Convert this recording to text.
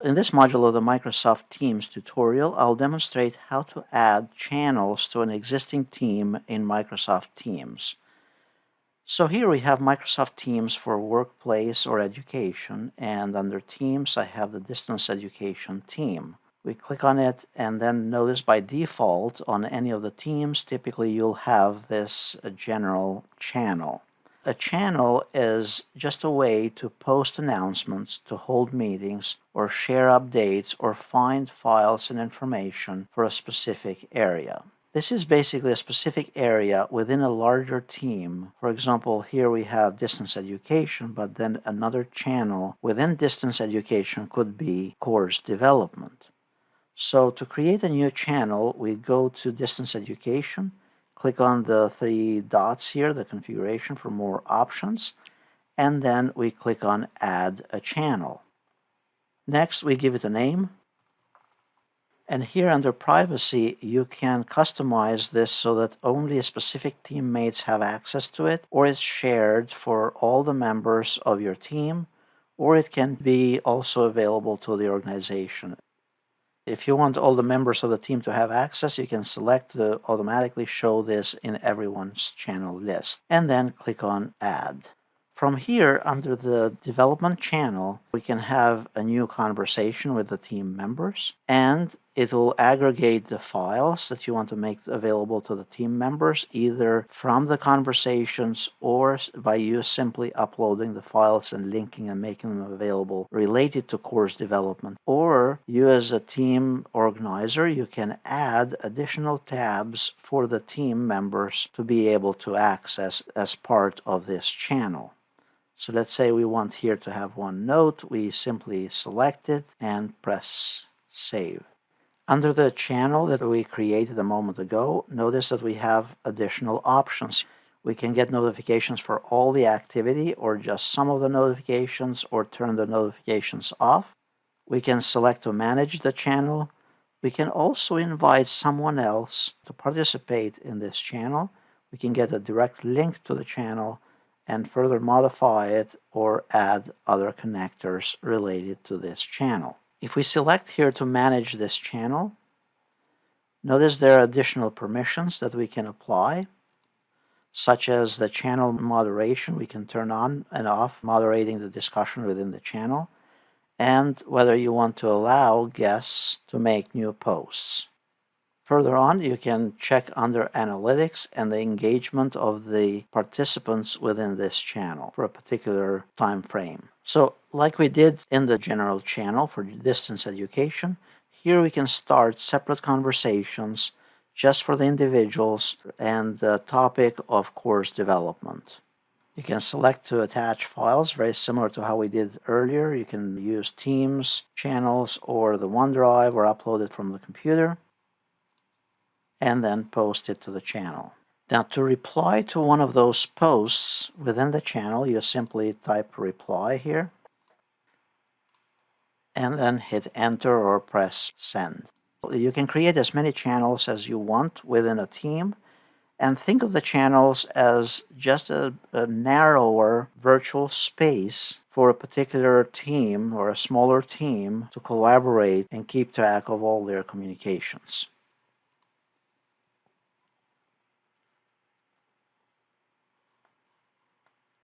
In this module of the Microsoft Teams tutorial, I'll demonstrate how to add channels to an existing team in Microsoft Teams. So here we have Microsoft Teams for workplace or education, and under Teams I have the distance education team. We click on it, and then notice by default on any of the teams, typically you'll have this general channel. A channel is just a way to post announcements, to hold meetings, or share updates, or find files and information for a specific area. This is basically a specific area within a larger team. For example, here we have distance education, but then another channel within distance education could be course development. So to create a new channel, we go to distance education, click on the three dots here, the configuration for more options, and then we click on add a channel. Next, we give it a name. And here under privacy, you can customize this so that only specific teammates have access to it, or it's shared for all the members of your team, or it can be also available to the organization. If you want all the members of the team to have access, you can select to automatically show this in everyone's channel list, and then click on Add. From here, under the development channel, we can have a new conversation with the team members, and it will aggregate the files that you want to make available to the team members, either from the conversations or by you simply uploading the files and linking and making them available related to course development. Or you as a team organizer, you can add additional tabs for the team members to be able to access as part of this channel. So let's say we want here to have one note. We simply select it and press Save. Under the channel that we created a moment ago, notice that we have additional options. We can get notifications for all the activity or just some of the notifications, or turn the notifications off. We can select to manage the channel. We can also invite someone else to participate in this channel. We can get a direct link to the channel and further modify it or add other connectors related to this channel. If we select here to manage this channel, notice there are additional permissions that we can apply, such as the channel moderation. We can turn on and off moderating the discussion within the channel, and whether you want to allow guests to make new posts. Further on, you can check under Analytics and the engagement of the participants within this channel for a particular time frame. So, like we did in the general channel for distance education, here we can start separate conversations just for the individuals and the topic of course development. You can select to attach files, very similar to how we did earlier. You can use Teams, channels, or the OneDrive, or upload it from the computer, and then post it to the channel. Now, to reply to one of those posts within the channel, you simply type reply here, and then hit enter or press send. You can create as many channels as you want within a team, and think of the channels as just a narrower virtual space for a particular team or a smaller team to collaborate and keep track of all their communications.